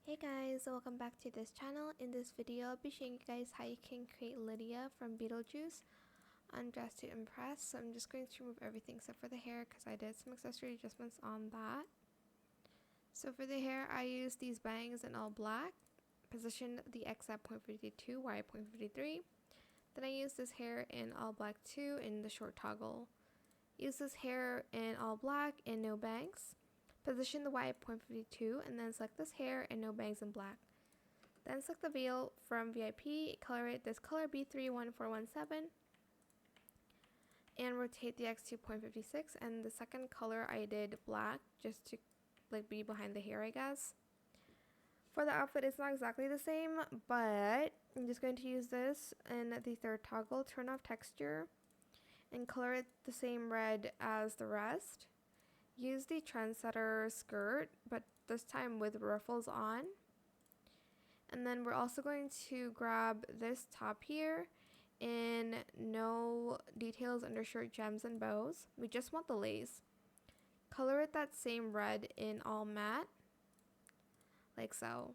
Hey guys, welcome back to this channel. In this video, I'll be showing you guys how you can create Lydia from Beetlejuice on Dress to Impress. So I'm just going to remove everything except for the hair because I did some accessory adjustments on that. So for the hair, I used these bangs in all black, positioned the X at 0.52, Y at 0.53. Then I used this hair in all black too in the short toggle. Use this hair in all black and no bangs. Position the Y at 0.52 and then select this hair and no bangs in black. Then select the veil from VIP, color it this color B31417 and rotate the X to 0.56, and the second color I did black just to be behind the hair, I guess. For the outfit, it's not exactly the same, but I'm just going to use this in the third toggle, turn off texture, and color it the same red as the rest. Use the trendsetter skirt, but this time with ruffles on. And then we're also going to grab this top here in no details, undershirt, gems, and bows. We just want the lace. Color it that same red in all matte, like so.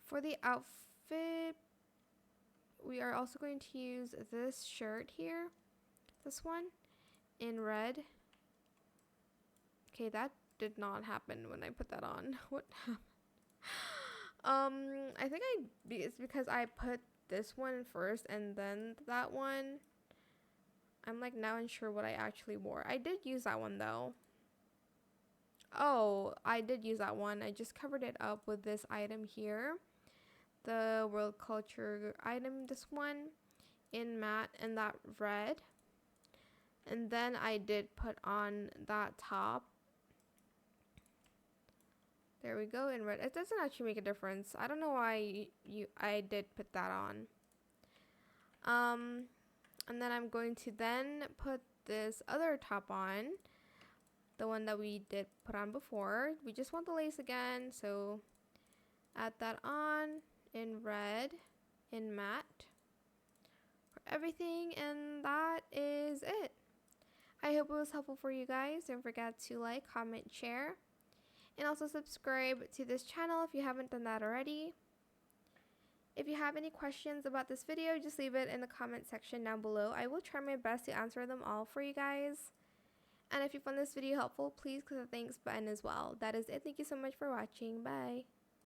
For the outfit, we are also going to use this shirt here, this one, in red. Okay, that did not happen when I put that on. What happened? I think it's because I put this one first and then that one. I'm like now unsure what I actually wore. I did use that one though. Oh, I did use that one. I just covered it up with this item here. The World Culture item, this one, in matte and that red. And then I did put on that top. There we go, in red. It doesn't actually make a difference. I don't know why I did put that on. And then I'm going to then put this other top on, the one that we did put on before. We just want the lace again, so add that on in red, in matte, for everything, and that is it. I hope it was helpful for you guys. Don't forget to like, comment, share. And also subscribe to this channel if you haven't done that already. If you have any questions about this video, just leave it in the comment section down below. I will try my best to answer them all for you guys. And if you found this video helpful, please click the thanks button as well. That is it. Thank you so much for watching. Bye.